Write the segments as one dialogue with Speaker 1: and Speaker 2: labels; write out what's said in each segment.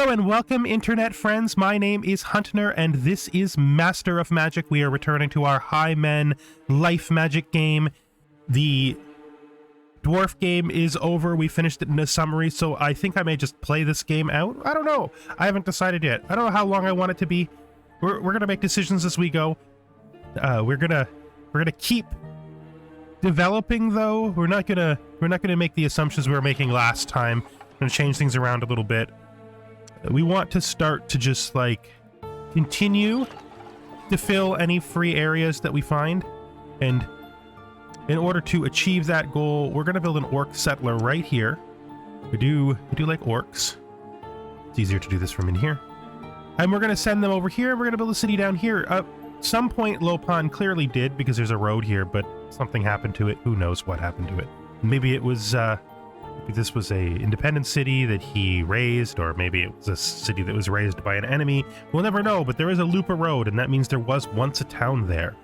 Speaker 1: Hello and welcome, internet friends. My name is Huntner, and this is Master of Magic. We are returning to our High Men Life Magic game. The Dwarf game is over. We finished it in a summary, so I think I may just play this game out. I don't know. I haven't decided yet. I don't know how long I want it to be. We're gonna make decisions as we go. We're gonna keep developing, though. We're not gonna make the assumptions we were making last time. We're gonna change things around a little bit. We want to start to just, like, continue to fill any free areas that we find. And in order to achieve that goal, we're going to build an orc settler right here. We do like orcs. It's easier to do this from in here. And we're going to send them over here, and we're going to build a city down here. At some point, Lopon clearly did, because there's a road here, but something happened to it. Who knows what happened to it? Maybe it was, maybe this was a independent city that he raised, or maybe it was a city that was raised by an enemy. We'll never know, but there is a loop of road, and that means there was once a town there.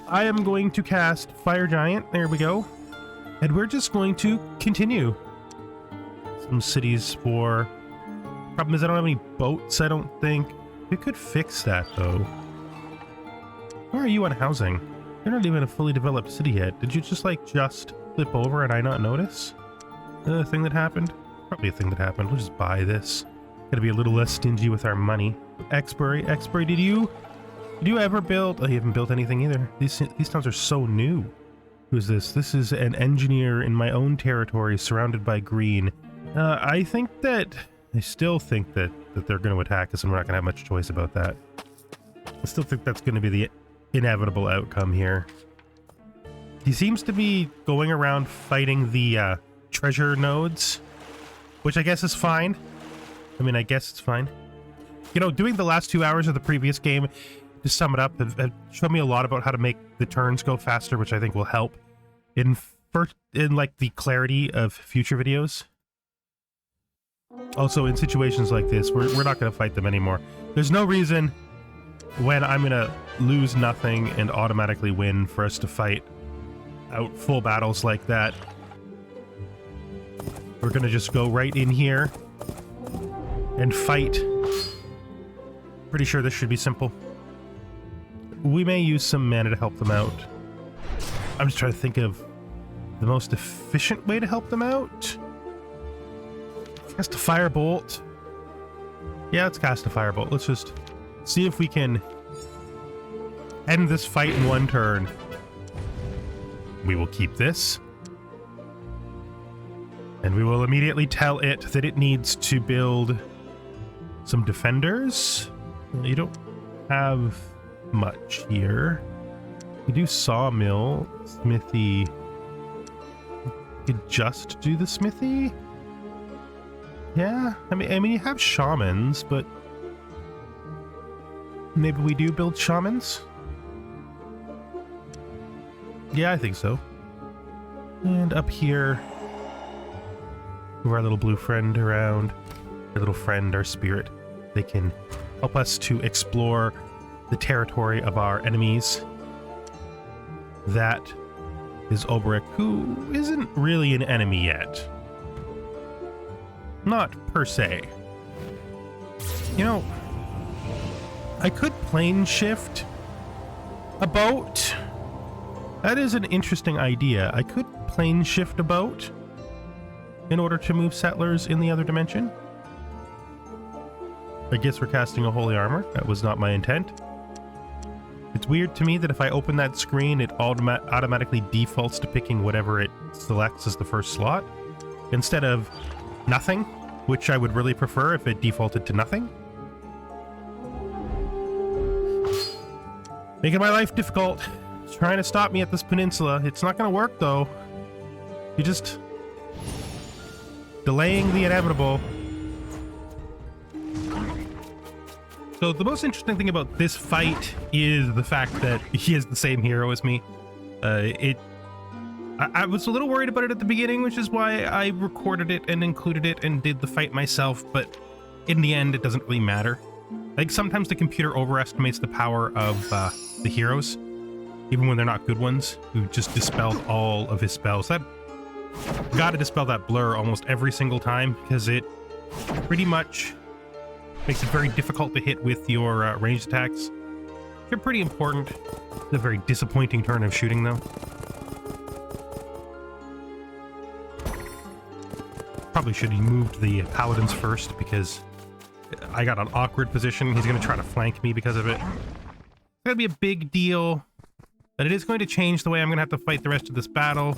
Speaker 1: I am going to cast Fire Giant. There we go. And we're just going to continue. Some cities for... Problem is I don't have any boats, I don't think. We could fix that, though. Where are you on housing? You're not even a fully developed city yet. Did you just, like, just flip over and I not notice? A thing that happened? Probably a thing that happened. We'll just buy this. Gotta be a little less stingy with our money. Expiry, did you ever build... Oh, you haven't built anything either. These towns are so new. Who's this? This is an engineer in my own territory surrounded by green. I still think that they're going to attack us and we're not going to have much choice about that. I still think that's going to be the inevitable outcome here. He seems to be going around fighting the treasure nodes, which I guess is fine. I mean, I guess it's fine. You know, doing the last 2 hours of the previous game, to sum it up, have shown me a lot about how to make the turns go faster, which I think will help in like the clarity of future videos. Also, in situations like this, we're not going to fight them anymore. There's no reason when I'm going to lose nothing and automatically win for us to fight out full battles like that. We're going to just go right in here and fight. Pretty sure this should be simple. We may use some mana to help them out. I'm just trying to think of the most efficient way to help them out. Cast a firebolt. Yeah, let's cast a firebolt. Let's just see if we can end this fight in one turn. We will keep this. And we will immediately tell it that it needs to build some defenders. You don't have much here. You do sawmill, smithy. You could just do the smithy. Yeah, I mean, you have shamans, but maybe we do build shamans. Yeah, I think so. And up here, move our little blue friend around. Our little friend, our spirit. They can help us to explore the territory of our enemies. That is Oberic, who isn't really an enemy yet. Not per se. You know, I could plane shift a boat. That is an interesting idea. I could plane shift a boat in order to move settlers in the other dimension. I guess we're casting a holy armor. That was not my intent. It's weird to me that if I open that screen, it automatically defaults to picking whatever it selects as the first slot, instead of nothing, which I would really prefer if it defaulted to nothing. Making my life difficult. Trying to stop me at this peninsula. It's not going to work, though. You're just delaying the inevitable. So the most interesting thing about this fight is the fact that he is the same hero as me. I was a little worried about it at the beginning, which is why I recorded it and included it and did the fight myself, but in the end, it doesn't really matter. Like, sometimes the computer overestimates the power of the heroes, even when they're not good ones, who just dispelled all of his spells. That gotta dispel that blur almost every single time, because it pretty much Makes it very difficult to hit with your ranged attacks. They're pretty important. It's a very disappointing turn of shooting, though. Probably should have moved the paladins first, because I got an awkward position. He's going to try to flank me because of it. It's going to be a big deal, but it is going to change the way I'm going to have to fight the rest of this battle.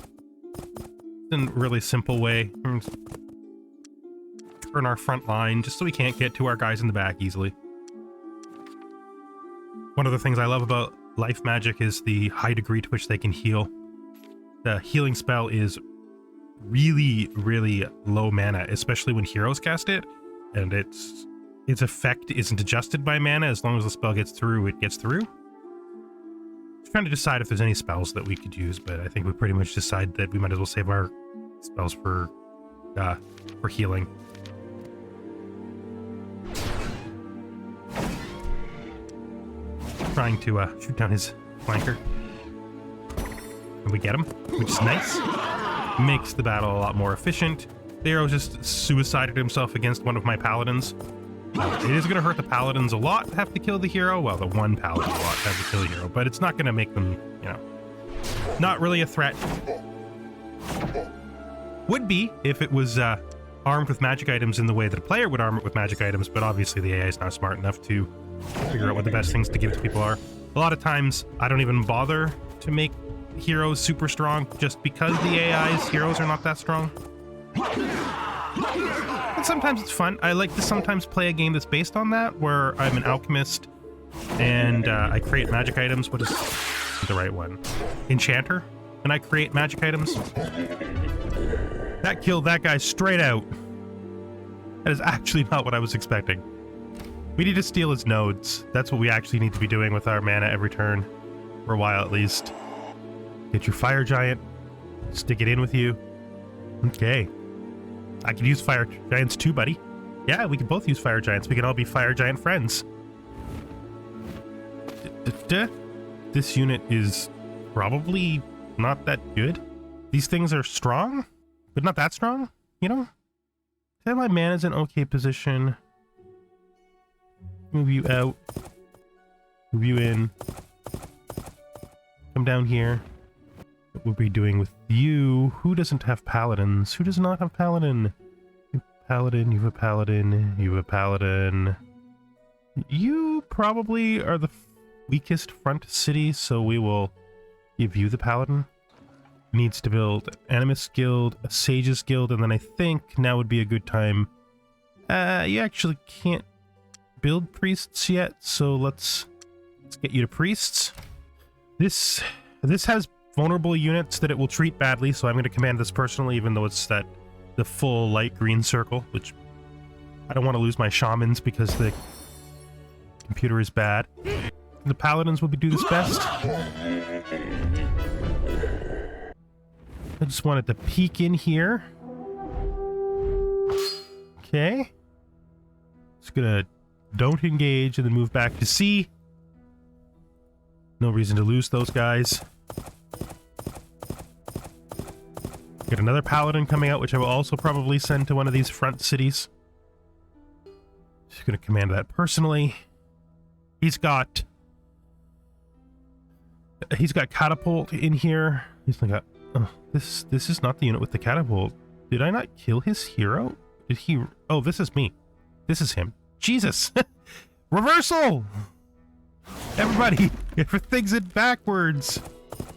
Speaker 1: In a really simple way. Turn our front line just so we can't get to our guys in the back easily. One of the things I love about life magic is the high degree to which they can heal. The healing spell is really, really low mana, especially when heroes cast it, and its effect isn't adjusted by mana. As long as the spell gets through, it gets through. Just trying to decide if there's any spells that we could use, but I think we pretty much decide that we might as well save our spells for healing. Trying to shoot down his flanker. And we get him, which is nice. Makes the battle a lot more efficient. The hero just suicided himself against one of my paladins. It is going to hurt the paladins a lot to have to kill the hero. Well, the one paladin a lot to have to kill the hero, but it's not going to make them, you know, not really a threat. Would be if it was armed with magic items in the way that a player would arm it with magic items, but obviously the AI is not smart enough to figure out what the best things to give to people are. A lot of times, I don't even bother to make heroes super strong just because the AI's heroes are not that strong. And sometimes it's fun. I like to sometimes play a game that's based on that, where I'm an alchemist and I create magic items. What is the right one? Enchanter? And I create magic items. That killed that guy straight out. That is actually not what I was expecting. We need to steal his nodes. That's what we actually need to be doing with our mana every turn. For a while at least. Get your fire giant. Stick it in with you. Okay. I could use fire giants too, buddy. Yeah, we can both use fire giants. We can all be fire giant friends. This unit is probably not that good. These things are strong, but not that strong, you know? My mana's in okay position. Move you out. Move you in. Come down here. What we'll be doing with you. Who doesn't have paladins? Who does not have paladin? You have paladin, you have a paladin, you have a paladin. You probably are the weakest front city, so we will give you the paladin. Needs to build Animus Guild, a Sages Guild, and then I think now would be a good time. You actually can't build priests yet, so let's get you to priests. This has vulnerable units that it will treat badly, so I'm going to command this personally, even though it's the full light green circle, which I don't want to lose my shamans because the computer is bad. The paladins will do this best. I just wanted to peek in here. Okay. Just gonna don't engage and then move back to C. No reason to lose those guys. Get another paladin coming out, which I will also probably send to one of these front cities. Just gonna command that personally. He's got catapult in here. He's got this is not the unit with the catapult. Did I not kill his hero? Did he? Oh, this is me. This is him. Jesus. Reversal! Everybody, everything's in backwards.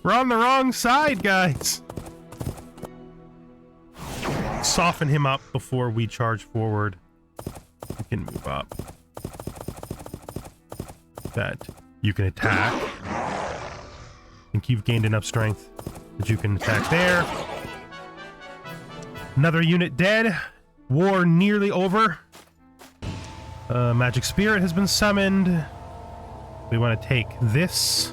Speaker 1: We're on the wrong side, guys. Soften him up before we charge forward. You can move up. That you can attack. I think you've gained enough strength that you can attack there. Another unit dead. War nearly over. Magic Spirit has been summoned. We want to take this.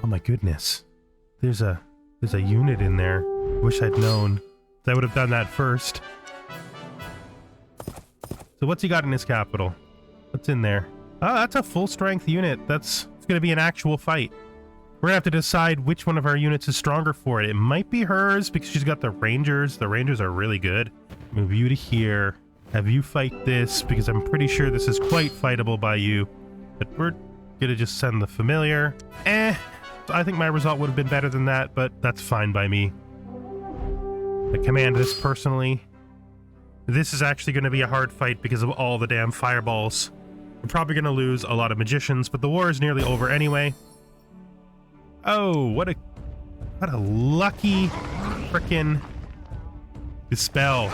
Speaker 1: Oh my goodness. There's a unit in there. Wish I'd known. I would have done that first. So what's he got in his capital? What's in there? Oh, that's a full strength unit. It's going to be an actual fight. We're gonna have to decide which one of our units is stronger for it. It might be hers because she's got the Rangers. The Rangers are really good. Move you to here. Have you fight this because I'm pretty sure this is quite fightable by you. But we're gonna just send the Familiar. I think my result would have been better than that, but that's fine by me. I command this personally. This is actually going to be a hard fight because of all the damn fireballs. We're probably going to lose a lot of magicians, but the war is nearly over anyway. Oh, what a lucky frickin' dispel.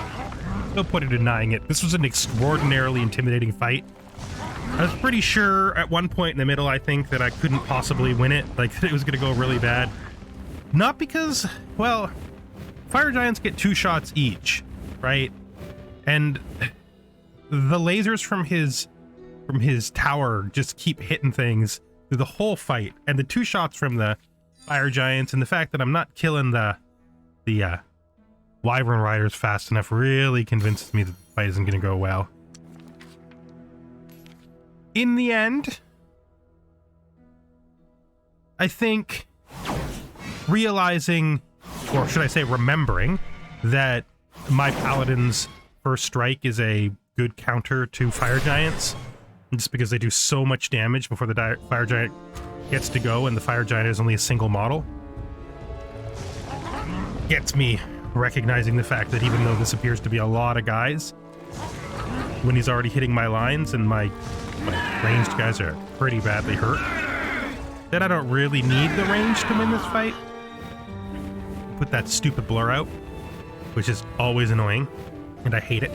Speaker 1: No point in denying it. This was an extraordinarily intimidating fight. I was pretty sure at one point in the middle, I think, that I couldn't possibly win it. Like, it was going to go really bad. Not because, well, fire giants get 2 shots each, right? And the lasers from his tower just keep hitting things through the whole fight. And the 2 shots from the fire giants and the fact that I'm not killing the wyvern riders fast enough really convinces me that the fight isn't going to go well. In the end, I think realizing, or should I say remembering, that my paladin's first strike is a good counter to fire giants, just because they do so much damage before the fire giant gets to go, and the fire giant is only a single model, gets me recognizing the fact that even though this appears to be a lot of guys, when he's already hitting my lines and my ranged guys are pretty badly hurt, then I don't really need the range to win this fight. Put that stupid blur out, which is always annoying, and I hate it.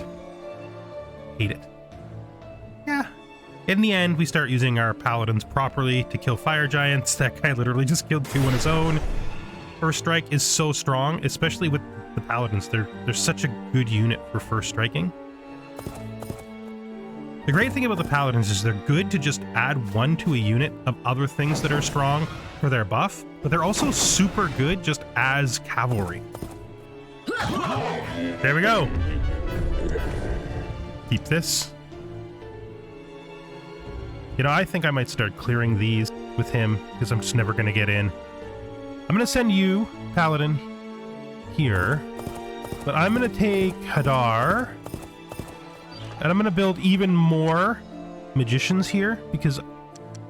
Speaker 1: Hate it. Yeah. In the end, we start using our paladins properly to kill fire giants. That guy literally just killed 2 on his own. First strike is so strong, especially with the paladins. They're such a good unit for first striking. The great thing about the paladins is they're good to just add 1 to a unit of other things that are strong for their buff, but they're also super good just as cavalry. There we go. Keep this. You know, I think I might start clearing these with him because I'm just never going to get in. I'm going to send you, Paladin, here, but I'm going to take Hadar. And I'm going to build even more magicians here, because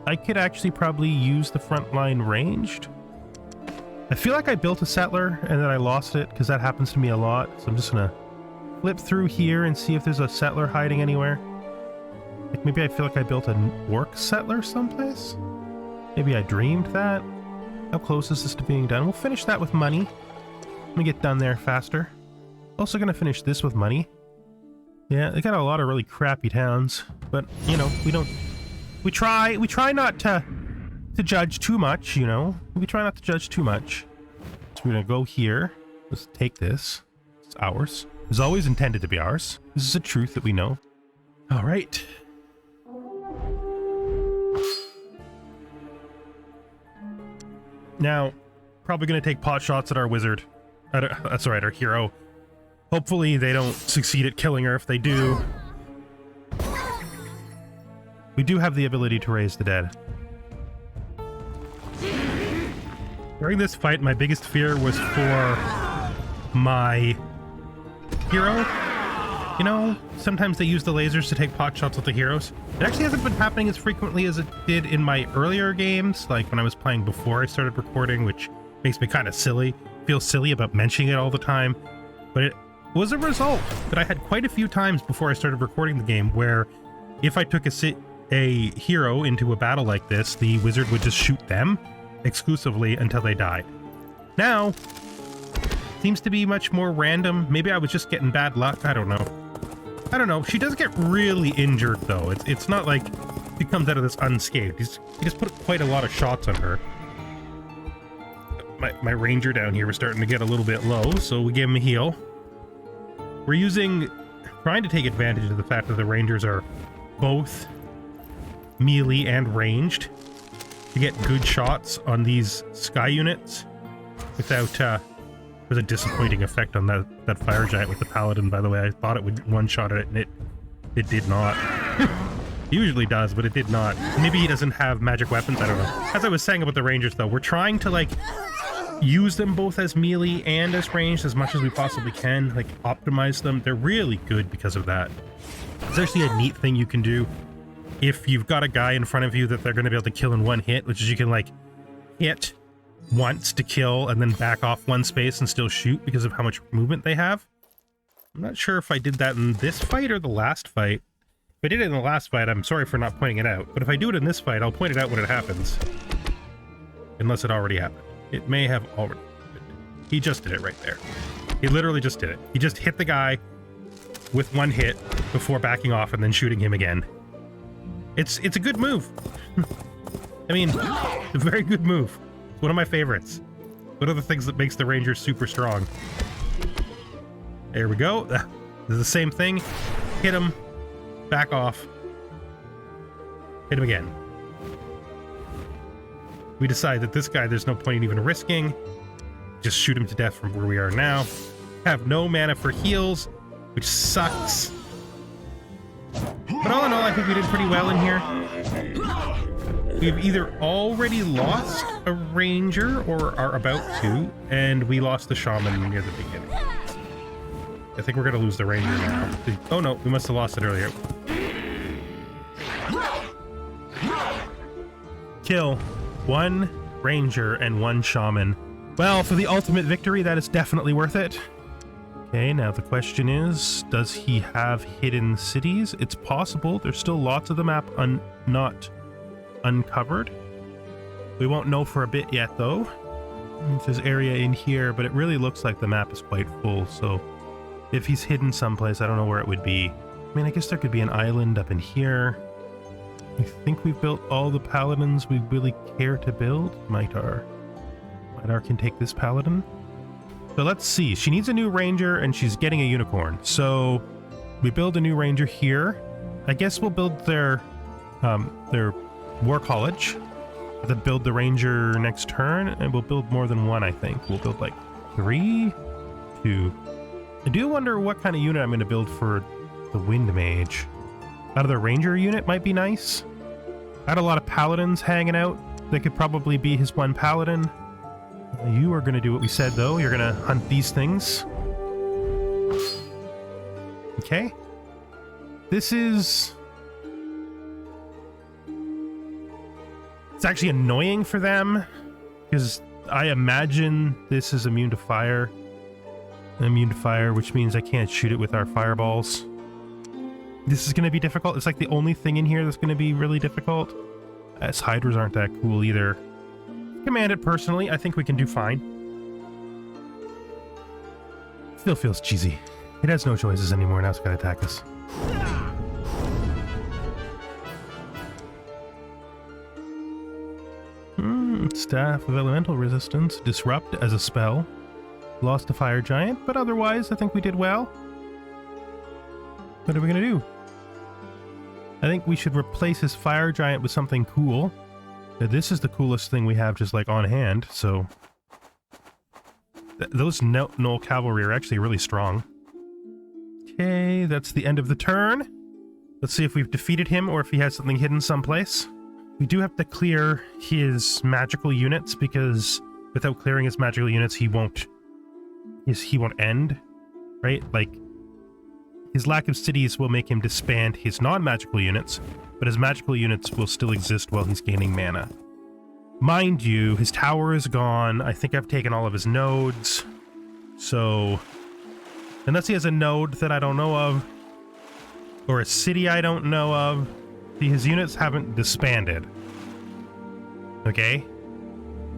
Speaker 1: I could actually probably use the front line ranged. I feel like I built a settler and then I lost it, because that happens to me a lot. So I'm just going to flip through here and see if there's a settler hiding anywhere. Like maybe I feel like I built an orc settler someplace? Maybe I dreamed that? How close is this to being done? We'll finish that with money. Let me get done there faster. Also going to finish this with money. Yeah, they got a lot of really crappy towns, but you know, we try not to judge too much, you know. We try not to judge too much. So we're gonna go here. Let's take this. It's ours. It was always intended to be ours. This is a truth that we know. All right. Now, probably gonna take pot shots at our wizard. That's right, our hero. Hopefully they don't succeed at killing her. If they do, we do have the ability to raise the dead. During this fight, my biggest fear was for my hero. You know, sometimes they use the lasers to take pot shots with the heroes. It actually hasn't been happening as frequently as it did in my earlier games, like when I was playing before I started recording, which makes me kind of silly. Feel silly about mentioning it all the time, but it was a result that I had quite a few times before I started recording the game where if I took a hero into a battle like this, the wizard would just shoot them exclusively until they died. Now, seems to be much more random. Maybe I was just getting bad luck. I don't know. She does get really injured though. It's not like she comes out of this unscathed. He just put quite a lot of shots on her. My ranger down here was starting to get a little bit low, so we gave him a heal. We're trying to take advantage of the fact that the rangers are both melee and ranged to get good shots on these sky units without, there's a disappointing effect on that fire giant with the paladin, by the way. I thought it would one-shot it, and it did not. Usually does, but it did not. Maybe he doesn't have magic weapons, I don't know. As I was saying about the rangers though, we're trying to like use them both as melee and as ranged as much as we possibly can, like optimize them. They're really good because of that. There's actually a neat thing you can do if you've got a guy in front of you that they're going to be able to kill in one hit, which is you can like hit once to kill and then back off one space and still shoot because of how much movement they have. I'm not sure if I did that in this fight or the last fight. If I did it in the last fight, I'm sorry for not pointing it out, but if I do it in this fight, I'll point it out when it happens. Unless it already happened. It may have already happened. He just did it right there. He literally just did it. He just hit the guy with one hit before backing off and then shooting him again. It's a good move. I mean, a very good move. It's one of my favorites. One of the things that makes the Rangers super strong. There we go. This is the same thing. Hit him. Back off. Hit him again. We decide that this guy, there's no point in even risking. Just shoot him to death from where we are now. Have no mana for heals, which sucks. But all in all, I think we did pretty well in here. We've either already lost a ranger or are about to, and we lost the shaman near the beginning. I think we're going to lose the ranger now. Oh no, we must have lost it earlier. Kill one ranger and one shaman. Well, for the ultimate victory, that is definitely worth it. Okay, now the question is, does he have hidden cities? It's possible. There's still lots of the map not uncovered. We won't know for a bit yet, though. There's area in here, but it really looks like the map is quite full, so if he's hidden someplace, I don't know where it would be. I mean, I guess there could be an island up in here. I think we've built all the paladins we really care to build. Myrror can take this paladin. So let's see. She needs a new ranger and she's getting a unicorn. So we build a new ranger here. I guess we'll build their war college. Then build the ranger next turn, and we'll build more than one, I think. We'll build like 3, 2. I do wonder what kind of unit I'm going to build for the wind mage. Another ranger unit might be nice. I had a lot of paladins hanging out. They could probably be his one paladin. You are going to do what we said, though. You're going to hunt these things. Okay. This is... It's actually annoying for them, because I imagine this is immune to fire. Immune to fire, which means I can't shoot it with our fireballs. This is going to be difficult. It's like the only thing in here that's going to be really difficult. As hydras aren't that cool either. Command it personally. I think we can do fine. Still feels cheesy. It has no choices anymore. Now it's got to attack us. Staff of Elemental Resistance. Disrupt as a spell. Lost a fire giant, but otherwise I think we did well. What are we going to do? I think we should replace his fire giant with something cool. This is the coolest thing we have just like on hand, so... Those Knoll Cavalry are actually really strong. Okay, that's the end of the turn. Let's see if we've defeated him or if he has something hidden someplace. We do have to clear his magical units, because without clearing his magical units, he won't end, right? Like, his lack of cities will make him disband his non-magical units, but his magical units will still exist while he's gaining mana. Mind you, his tower is gone. I think I've taken all of his nodes. So, unless he has a node that I don't know of, or a city I don't know of, see, his units haven't disbanded. Okay?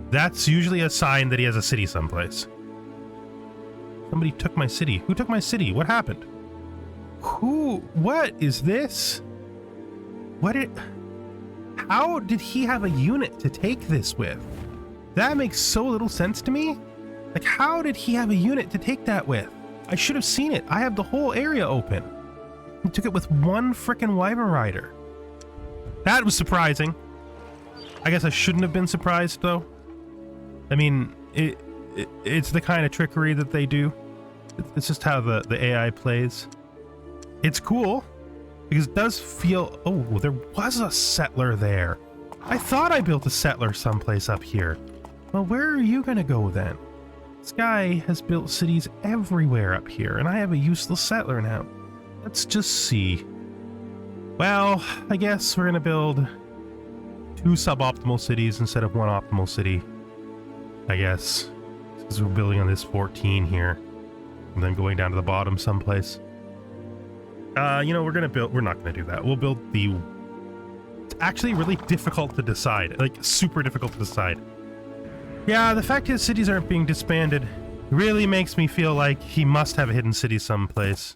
Speaker 1: That's usually a sign that he has a city someplace. Somebody took my city. Who took my city? What happened? What is this? How did he have a unit to take this with? That makes so little sense to me. Like, how did he have a unit to take that with? I should have seen it. I have the whole area open. He took it with one frickin' Wyvern Rider. That was surprising. I guess I shouldn't have been surprised, though. I mean, it's the kind of trickery that they do. It's just how the AI plays. It's cool. Because it does feel... Oh, there was a settler there. I thought I built a settler someplace up here. Well, where are you gonna go then? This guy has built cities everywhere up here, and I have a useless settler now. Let's just see. Well, I guess we're gonna build 2 suboptimal cities instead of 1 optimal city. I guess. Because we're building on this 14 here. And then going down to the bottom someplace. You know, we're not gonna do that. We'll build the... It's actually really difficult to decide. Like, super difficult to decide. Yeah, the fact his cities aren't being disbanded really makes me feel like he must have a hidden city someplace.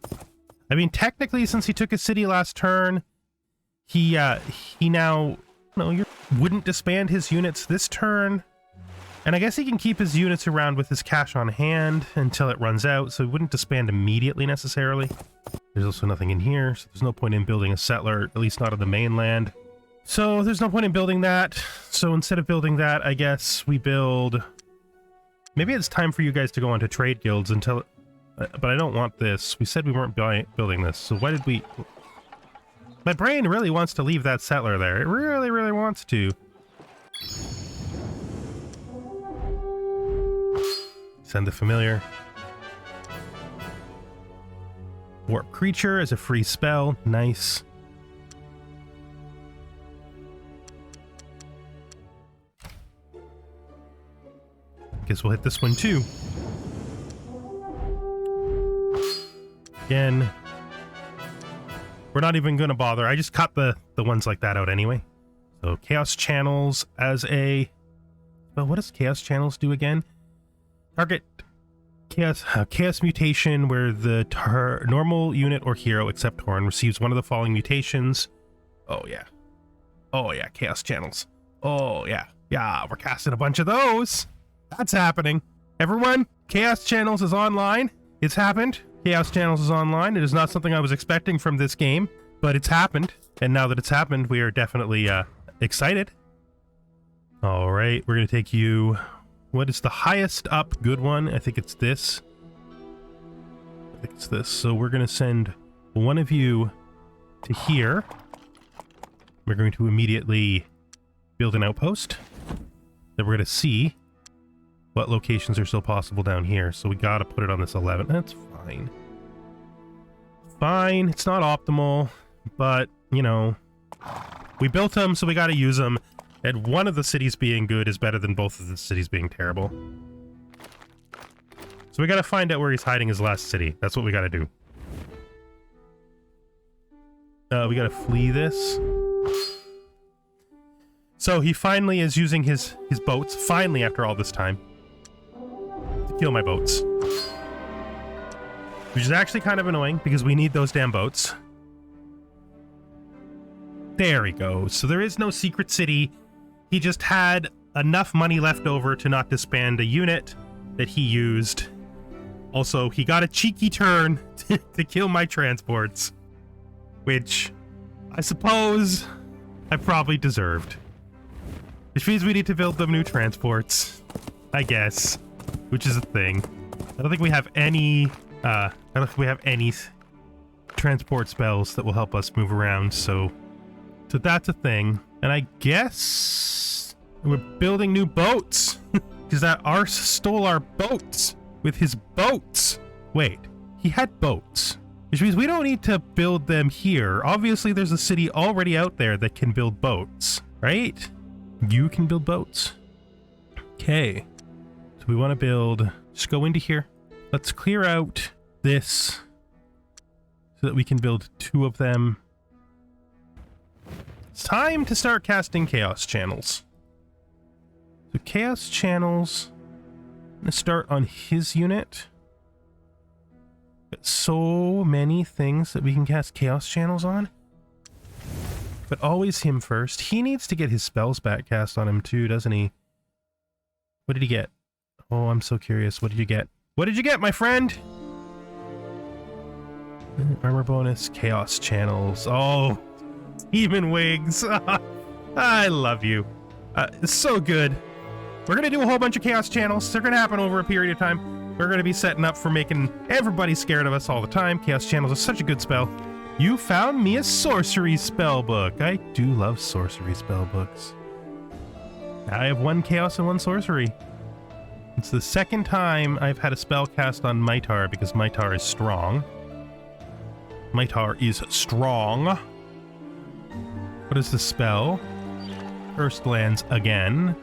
Speaker 1: I mean, technically, since he took a city last turn, he now... No, you wouldn't disband his units this turn. And I guess he can keep his units around with his cash on hand until it runs out, so he wouldn't disband immediately necessarily. There's also nothing in here, so there's no point in building a settler, at least not on the mainland. So there's no point in building that. So instead of building that, I guess we build... Maybe it's time for you guys to go onto trade guilds until... But I don't want this. We said we weren't building this, so why did we... My brain really wants to leave that settler there. It really, really wants to. Send the familiar. Warp creature as a free spell. Nice. Guess we'll hit this one too. Again. We're not even gonna bother. I just cut the ones like that out anyway. So Chaos Channels as a... Well, what does Chaos Channels do again? Target Chaos Mutation where the normal unit or hero except Torn receives one of the following mutations. Oh yeah. Oh yeah, Chaos Channels. Oh yeah. Yeah, we're casting a bunch of those. That's happening. Everyone, Chaos Channels is online. It's happened. Chaos Channels is online. It is not something I was expecting from this game, but it's happened. And now that it's happened, we are definitely excited. All right, we're going to take you... What is the highest up good one? I think it's this. I think it's this. So we're going to send one of you to here. We're going to immediately build an outpost. Then we're going to see what locations are still possible down here. So we got to put it on this 11. That's fine. Fine. It's not optimal, but, you know, we built them, so we got to use them. And one of the cities being good is better than both of the cities being terrible. So we got to find out where he's hiding his last city. That's what we got to do. We got to flee this. So he finally is using his boats, finally after all this time, to kill my boats. Which is actually kind of annoying, because we need those damn boats. There he goes. So there is no secret city. He just had enough money left over to not disband a unit that he used. Also, he got a cheeky turn to kill my transports, which I suppose I probably deserved. Which means we need to build them new transports, I guess, which is a thing. I don't think we have any, transport spells that will help us move around, so that's a thing. And I guess we're building new boats because that arse stole our boats with his boats. Wait, he had boats, which means we don't need to build them here. Obviously, there's a city already out there that can build boats, right? You can build boats. Okay, so we want to build, just go into here. Let's clear out this so that we can build 2 of them. It's time to start casting Chaos Channels. So Chaos Channels, I'm going to start on his unit. Got so many things that we can cast Chaos Channels on. But always him first. He needs to get his spells back cast on him too, doesn't he? What did he get? Oh, I'm so curious. What did you get? What did you get, my friend? Armor bonus, Chaos Channels. Oh, Demon Wigs. I love you. It's so good. We're going to do a whole bunch of Chaos Channels. They're going to happen over a period of time. We're going to be setting up for making everybody scared of us all the time. Chaos Channels is such a good spell. You found me a sorcery spell book. I do love sorcery spell books. I have 1 chaos and 1 sorcery. It's the second time I've had a spell cast on Myrror because Myrror is strong. Myrror is strong. What is the spell? Cursed lands again.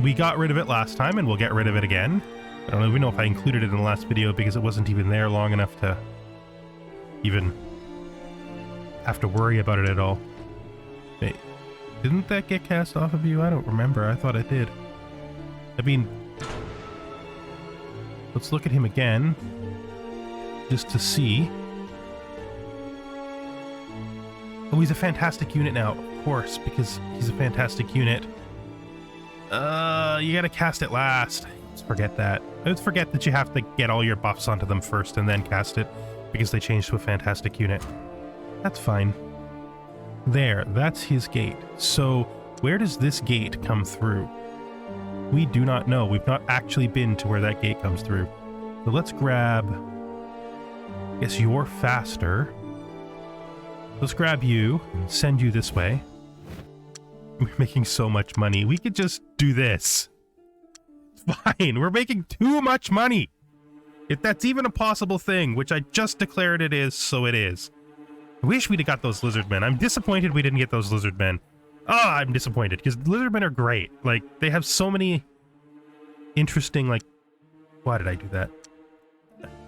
Speaker 1: We got rid of it last time and we'll get rid of it again. I don't even know if I included it in the last video because it wasn't even there long enough to even have to worry about it at all. Wait, didn't that get cast off of you? I don't remember. I thought it did. I mean, let's look at him again just to see. Oh, he's a fantastic unit now, of course, because he's a fantastic unit. You gotta cast it last. Let's forget that. Let's forget that you have to get all your buffs onto them first and then cast it, because they changed to a fantastic unit. That's fine. There, that's his gate. So, where does this gate come through? We do not know. We've not actually been to where that gate comes through. So let's grab... I guess you're faster. Let's grab you and send you this way. We're making so much money. We could just do this. It's fine. We're making too much money. If that's even a possible thing, which I just declared it is, so it is. I wish we'd have got those lizard men. I'm disappointed we didn't get those lizard men. Oh, I'm disappointed because lizard men are great. Like, they have so many interesting, like, why did I do that?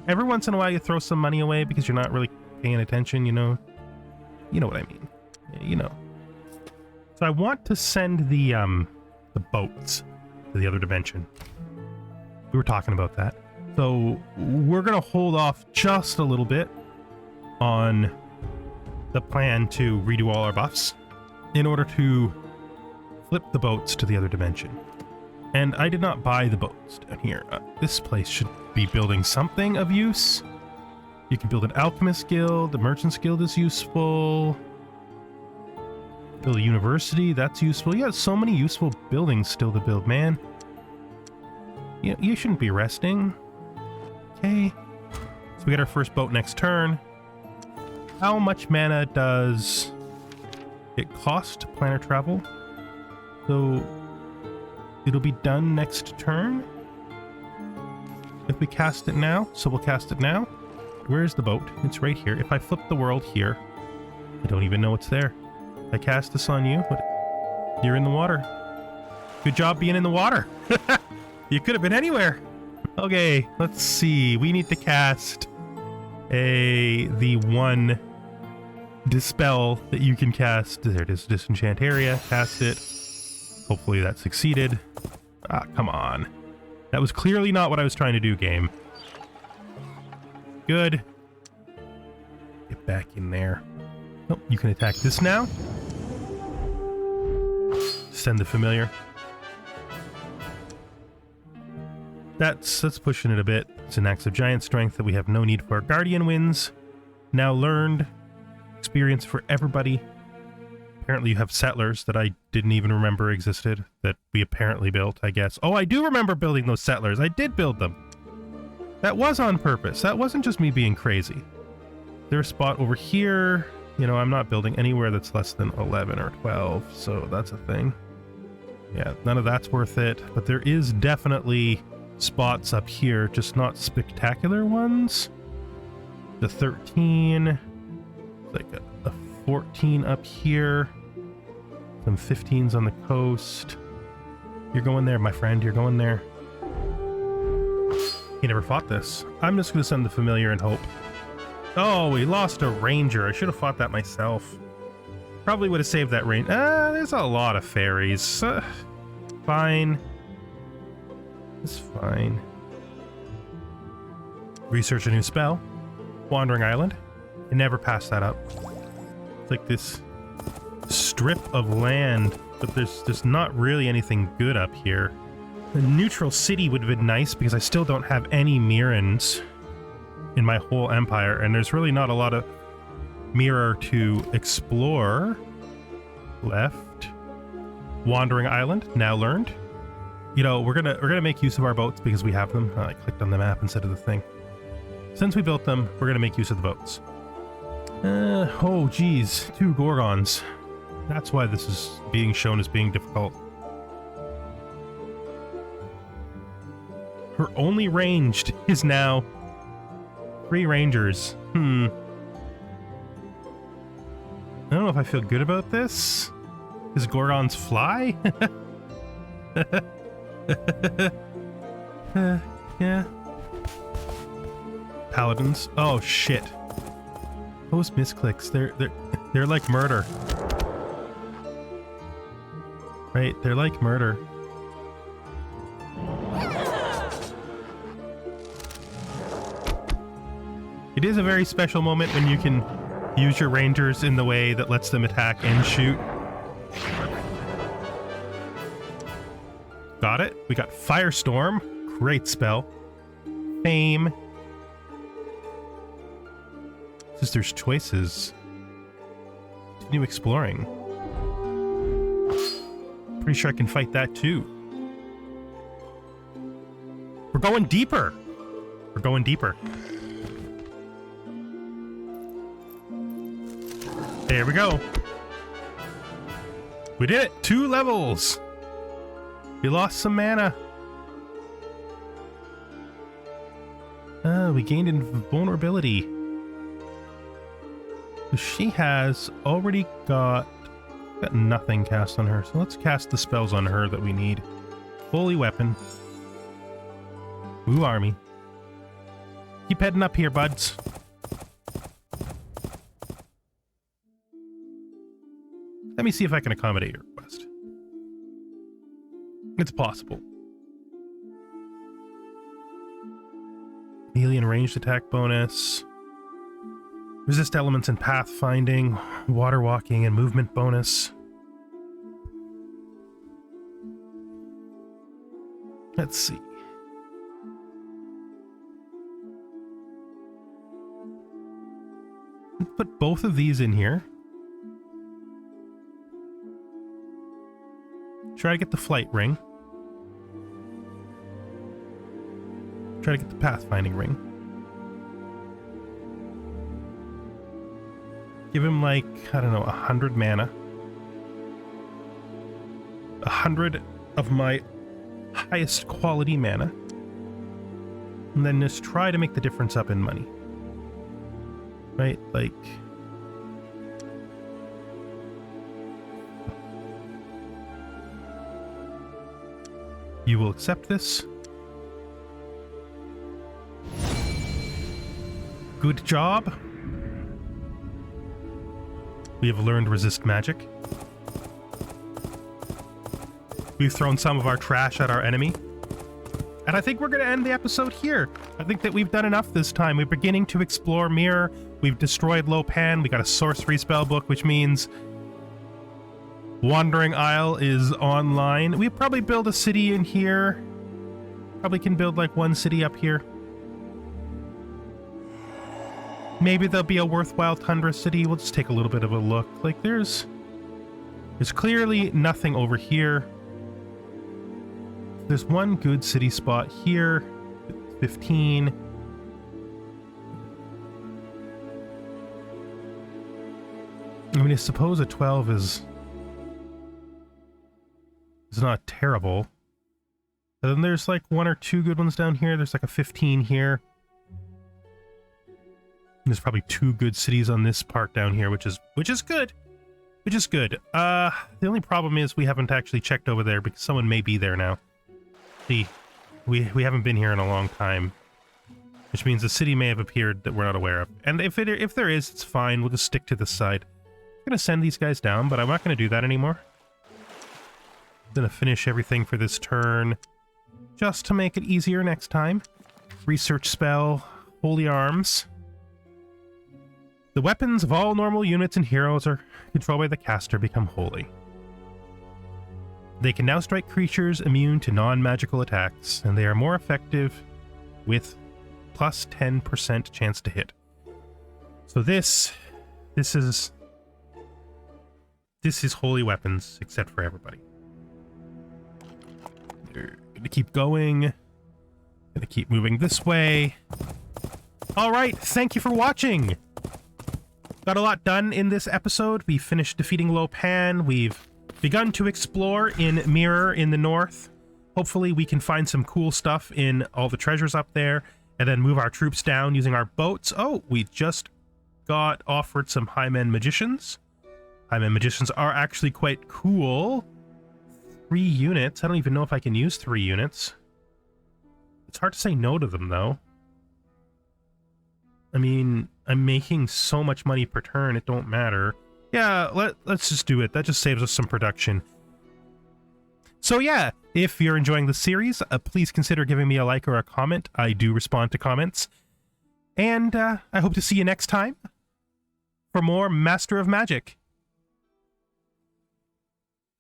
Speaker 1: Every once in a while you throw some money away because you're not really paying attention, you know? You know what I mean. Yeah, you know. So I want to send the boats to the other dimension. We were talking about that. So we're going to hold off just a little bit on the plan to redo all our buffs in order to flip the boats to the other dimension. And I did not buy the boats down here. This place should be building something of use. You can build an alchemist guild. The merchant's guild is useful. Build a university. That's useful. You have so many useful buildings still to build, man. You shouldn't be resting. Okay. So we get our first boat next turn. How much mana does it cost to plan our travel? So it'll be done next turn if we cast it now. So we'll cast it now. Where's the boat? It's right here. If I flip the world here, I don't even know it's there. I cast this on you, but you're in the water. Good job being in the water. You could have been anywhere. Okay, let's see. We need to cast the one dispel that you can cast. There it is, disenchant area. Cast it. Hopefully that succeeded. Ah, come on. That was clearly not what I was trying to do, game. Good. Get back in there. Oh, you can attack this now. Send the familiar. That's pushing it a bit. It's an axe of giant strength that we have no need for. Guardian wins. Now learned. Experience for everybody. Apparently you have settlers that I didn't even remember existed, that we apparently built, I guess. Oh, I do remember building those settlers. I did build them. That was on purpose. That wasn't just me being crazy. There's a spot over here. You know, I'm not building anywhere that's less than 11 or 12, so that's a thing. Yeah, none of that's worth it. But there is definitely spots up here, just not spectacular ones. The 13, like a 14 up here. Some 15s on the coast. You're going there, my friend. You're going there. He never fought this. I'm just going to send the familiar and hope. Oh, we lost a ranger. I should have fought that myself. Probably would have saved that range. There's a lot of fairies. Fine. It's fine. Research a new spell. Wandering Island. I never passed that up. It's like this strip of land, but there's not really anything good up here. A neutral city would have been nice because I still don't have any Myrrans in my whole empire, and there's really not a lot of Myrror to explore left. Wandering Island, now learned. You know, we're gonna make use of our boats because we have them. I clicked on the map instead of the thing. Since we built them, we're gonna make use of the boats. Oh geez, 2 Gorgons. That's why this is being shown as being difficult. Her only ranged is now 3 Rangers. I don't know if I feel good about this. Does Gorgons fly? Yeah. Paladins. Oh shit. Those misclicks. They're like murder. Right, they're like murder. It is a very special moment when you can use your rangers in the way that lets them attack and shoot. Got it. We got Firestorm. Great spell. Fame. Since there's choices. Continue exploring. Pretty sure I can fight that too. We're going deeper. We're going deeper. There we go. We did it! 2 levels! We lost some mana. We gained invulnerability. She has already got nothing cast on her, so let's cast the spells on her that we need. Holy Weapon. Ooh, Army. Keep heading up here, buds. Let me see if I can accommodate your request. It's possible. Alien ranged attack bonus. Resist elements in pathfinding, water walking, and movement bonus. Let's see. Let's put both of these in here. Try to get the flight ring. Try to get the pathfinding ring. Give him like, I don't know, 100 mana. 100 of my highest quality mana. And then just try to make the difference up in money. Right? Like... You will accept this. Good job. We have learned resist magic. We've thrown some of our trash at our enemy. And I think we're going to end the episode here. I think that we've done enough this time. We're beginning to explore Myrror. We've destroyed Lopan. We got a sorcery spell book, which means Wandering Isle is online. We probably build a city in here. Probably can build like 1 city up here. Maybe there'll be a worthwhile tundra city. We'll just take a little bit of a look. Like there's clearly nothing over here. There's 1 good city spot here. 15. I mean, I suppose a 12 is not terrible. And then there's like 1 or 2 good ones down here. There's like a 15 here. And there's probably 2 good cities on this part down here, which is good. Which is good. The only problem is we haven't actually checked over there because someone may be there now. See, we haven't been here in a long time, which means the city may have appeared that we're not aware of. And if there is, it's fine. We'll just stick to this side. I'm gonna send these guys down, but I'm not gonna do that anymore. I'm gonna finish everything for this turn, just to make it easier next time. Research spell, Holy Arms. The weapons of all normal units and heroes are controlled by the caster become holy. They can now strike creatures immune to non-magical attacks, and they are more effective with plus 10% chance to hit. So this is holy weapons, except for everybody. They're gonna keep going. Gonna keep moving this way. Alright, thank you for watching! got a lot done in this episode. We finished defeating Lopan. We've begun to explore in Myrror in the north. Hopefully we can find some cool stuff in all the treasures up there, and then move our troops down using our boats. Oh, we just got offered some Highman Magicians. Highman Magicians are actually quite cool. 3 units. I don't even know if I can use 3 units. It's hard to say no to them, though. I mean, I'm making so much money per turn, it don't matter. Yeah, let's just do it. That just saves us some production. So yeah, if you're enjoying the series, please consider giving me a like or a comment. I do respond to comments. And I hope to see you next time for more Master of Magic.